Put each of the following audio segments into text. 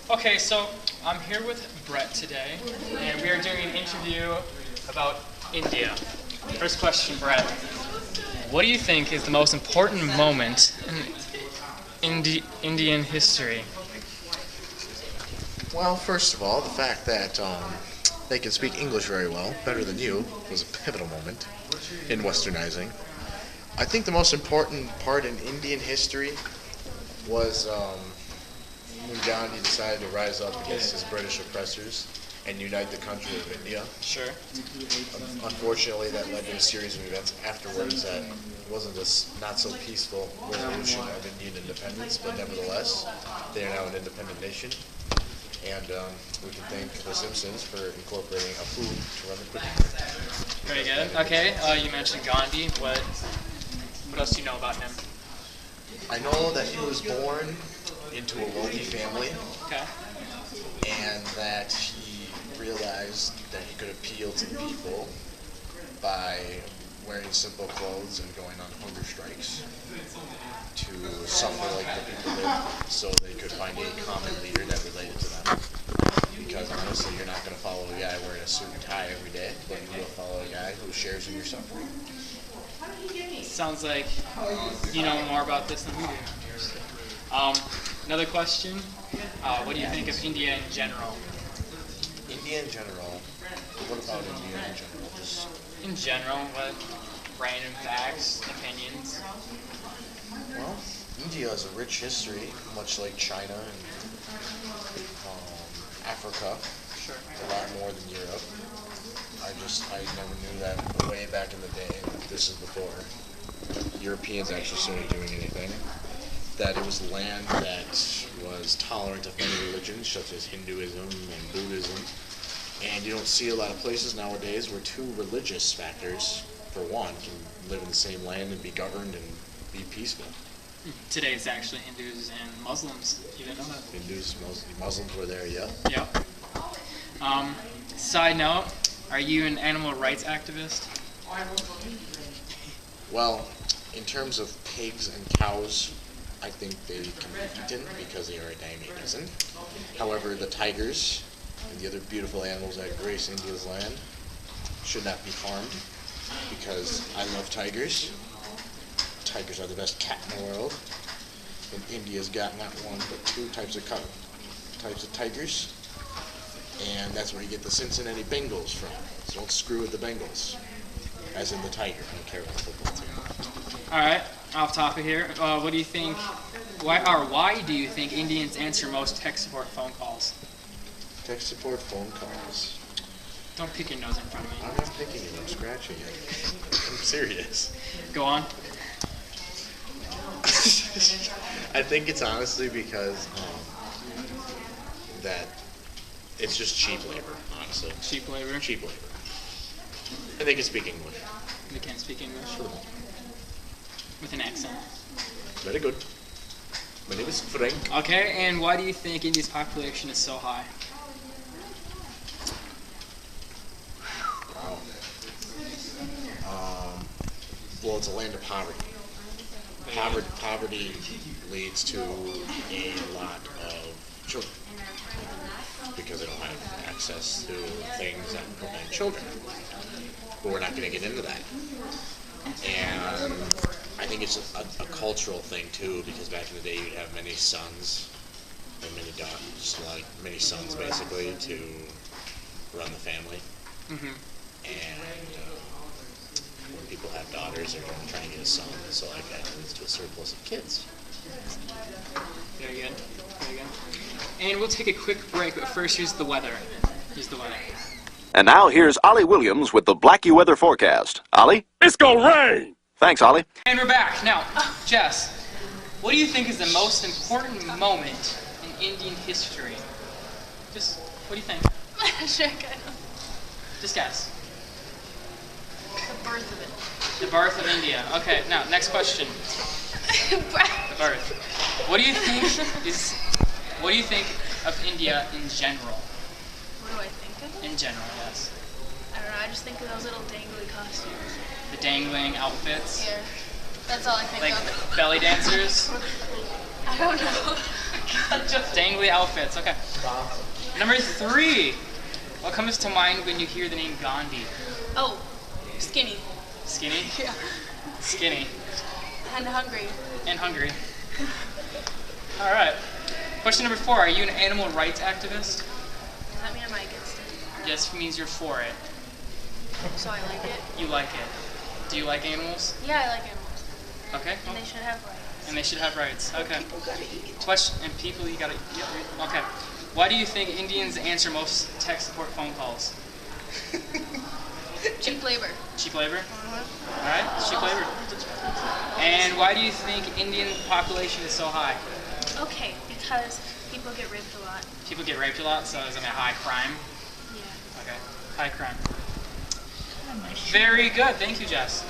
Okay, so I'm here with Brett today, and we are doing an interview about India. First question, Brett. What do you think is the most important moment in Indian history? Well, first of all, the fact that they can speak English very well, better than you, was a pivotal moment in westernizing. I think the most important part in Indian history was when Gandhi decided to rise up against his British oppressors and unite the country of India. Sure. Unfortunately, that led to a series of events afterwards that wasn't this not so peaceful resolution of Indian independence, but nevertheless, they are now an independent nation. And we can thank The Simpsons for incorporating a food to run the cooking. Very good. Okay, you mentioned Gandhi. What else do you know about him? I know that he was born into a wealthy family, Okay. and that he realized that he could appeal to the people by wearing simple clothes and going on hunger strikes to suffer like the people did, so they could find a common leader that related to them. Because honestly, you're not going to follow a guy wearing a suit and tie every day, but you will follow a guy who shares in your suffering. Sounds like you know more about this than we do. Another question. What do you think of India in general? India in general? What about India in general? Just In general, what random facts, opinions? Well, India has a rich history, much like China and Africa. Sure. A lot more than Europe. I never knew that way back in the day. This is before Europeans actually started doing anything. That it was a land that was tolerant of many religions, such as Hinduism and Buddhism. And you don't see a lot of places nowadays where two religious factors, for one, can live in the same land and be governed and be peaceful. Today it's actually Hindus and Muslims. You didn't know that? Hindus, Muslims were there, yeah. Yep. Side note, are you an animal rights activist? Well, in terms of pigs and cows, I think they can be eaten because they are a delicacy. However, the tigers and the other beautiful animals that grace India's land should not be harmed because I love tigers. Tigers are the best cat in the world. And India's got not one but two types of tigers. And that's where you get the Cincinnati Bengals from. So don't screw with the Bengals. As in the tiger. I don't care about the football team. Alright, off topic here. What do you think, why do you think Indians answer most tech support phone calls? Tech support phone calls. Don't pick your nose in front of me. I'm not picking it, I'm scratching it. I'm serious. Go on. I think it's honestly because that it's just cheap labor, honestly. Cheap labor? Cheap labor. And they can speak English. They can speak English? For the moment. With an accent. Very good. My name is Frank. Okay, and why do you think India's population is so high? Well, it's a land of poverty. Poverty leads to a lot of children because they don't have access to things that prevent children. But we're not going to get into that. And I think it's a cultural thing too, because back in the day you'd have many sons and many daughters, like many sons basically to run the family. Mm-hmm. And when people have daughters, they're going to try and get a son, so like that leads to a surplus of kids. Very good. Very good. And we'll take a quick break, but first here's the weather. And now here's Ollie Williams with the Blackie weather forecast. Ollie? It's gonna rain! Thanks, Ollie. And we're back. Now, Jess, what do you think is the most important moment in Indian history? Just, what do you think? Sure, kind of. Just guess. The birth of it. The birth of India. Okay, now, next question. The birth. What do you think of India in general? What do I think of it? In general, yes. I don't know, I just think of those little dangly costumes. The dangling outfits? Yeah, that's all I think Like of. belly dancers? I don't know. Just dangly outfits. Okay. Number 3. What comes to mind when you hear the name Gandhi? Oh, skinny. Skinny? Yeah. Skinny. And hungry. And hungry. All right. Question number 4. Are you an animal rights activist? Does that mean I'm against it? Yes, means you're for it. So I like it? You like it. Do you like animals? Yeah, I like animals. Okay. And they should have rights. And they should have rights. Okay. People gotta eat. Question and people you gotta. Yeah, okay. Why do you think Indians answer most tech support phone calls? Cheap labor. Cheap labor. All right. Cheap labor. And why do you think Indian population is so high? Okay, because people get raped a lot. People get raped a lot, so is it a high crime? Yeah. Okay. High crime. Very good. Thank you, Jess.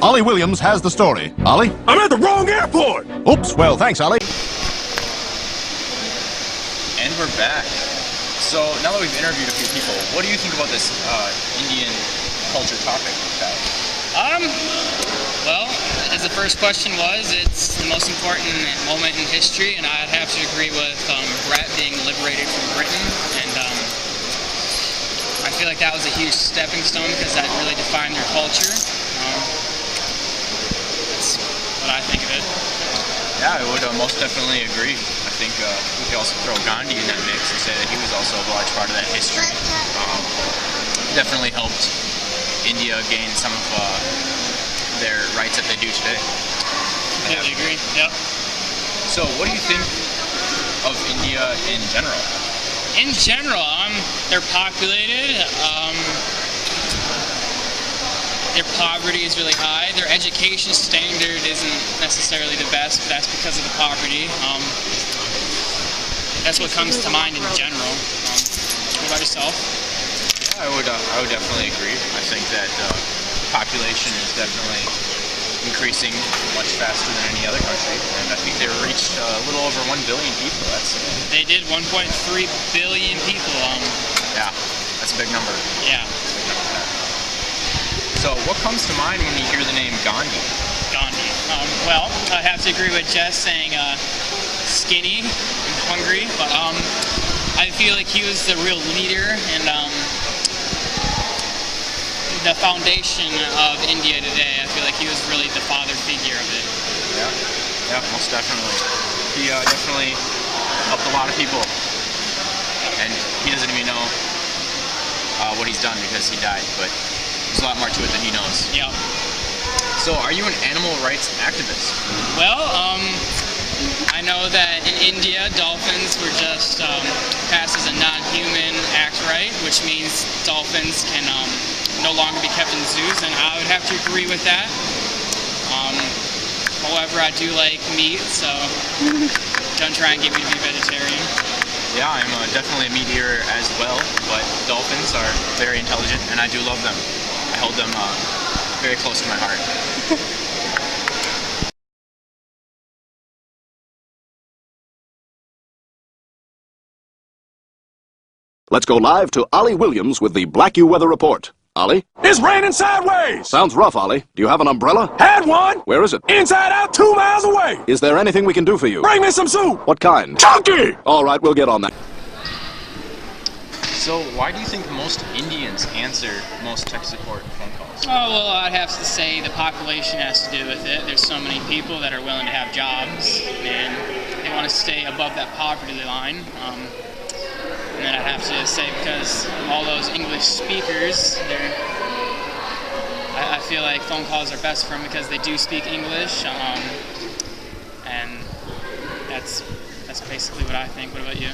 Ollie Williams has the story. Ollie? I'm at the wrong airport! Oops, well, thanks, Ollie. And we're back. So now that we've interviewed a few people, what do you think about this Indian culture topic, Pat? Well, as the first question was, it's the most important moment in history, and I'd have to agree with Brett being liberated from Britain, and I feel like that was a huge stepping stone because that really defined their culture. That's what I think of it. Yeah, I would most definitely agree. I think we could also throw Gandhi in that mix and say that he was also a large part of that history. Definitely helped India gain some of their rights that they do today. Completely agree. Yep. So, what do you think of India in general? In general, they're populated. Their poverty is really high. Their education standard isn't necessarily the best, but that's because of the poverty. That's what comes to mind in general. What about yourself? Yeah, I would definitely agree. I think that population is definitely increasing much faster than any other country, and I think they reached a little over 1 billion people. They did 1.3 billion people. Yeah, that's a big number. Yeah. So, what comes to mind when you hear the name Gandhi? Gandhi. Well, I have to agree with Jess saying skinny and hungry, but I feel like he was the real leader and the foundation of India today. I feel like he was really the father figure of it. Yeah, most definitely. He definitely helped a lot of people, and he doesn't even know what he's done because he died, but there's a lot more to it than he knows. Yeah. So, are you an animal rights activist? Well, I know that in India, dolphins were just passed as a non-human act right, which means dolphins can no longer be kept in zoos, and I would have to agree with that. However, I do like meat, so don't try and get me to be vegetarian. Yeah, I'm definitely a meat eater as well, but dolphins are very intelligent, and I do love them. I hold them very close to my heart. Let's go live to Ollie Williams with the Black U Weather Report. Ollie? It's raining sideways! Sounds rough, Ollie. Do you have an umbrella? Had one! Where is it? Inside out 2 miles away! Is there anything we can do for you? Bring me some soup! What kind? Chunky! All right, we'll get on that. So, why do you think most Indians answer most tech support phone calls? Oh, well, I'd have to say the population has to do with it. There's so many people that are willing to have jobs, and they want to stay above that poverty line. And then I'd have to say because all those English speakers, I feel like phone calls are best for them because they do speak English, and that's basically what I think. What about you?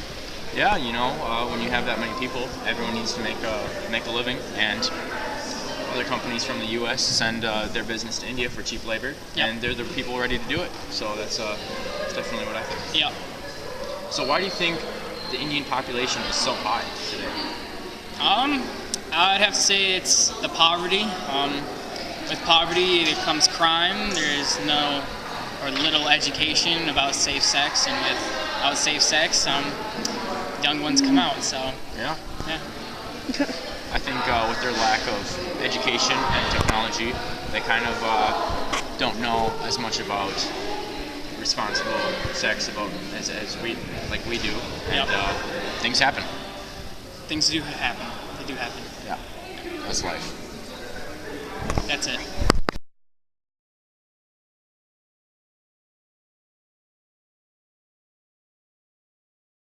Yeah, you know, when you have that many people, everyone needs to make a living, and other companies from the U.S. send their business to India for cheap labor, Yep. and they're the people ready to do it. So that's definitely what I think. Yeah. So why do you think the Indian population is so high today? I'd have to say it's the poverty. With poverty, there comes crime. There's no or little education about safe sex, and without safe sex, young ones come out. So Yeah. yeah. I think with their lack of education and technology, they kind of don't know as much about responsible sex as we do, and things happen. Things do happen. They do happen. Yeah, that's life. That's it.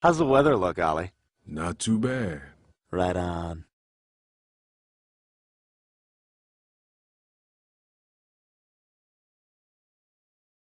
How's the weather look, Ollie? Not too bad. Right on.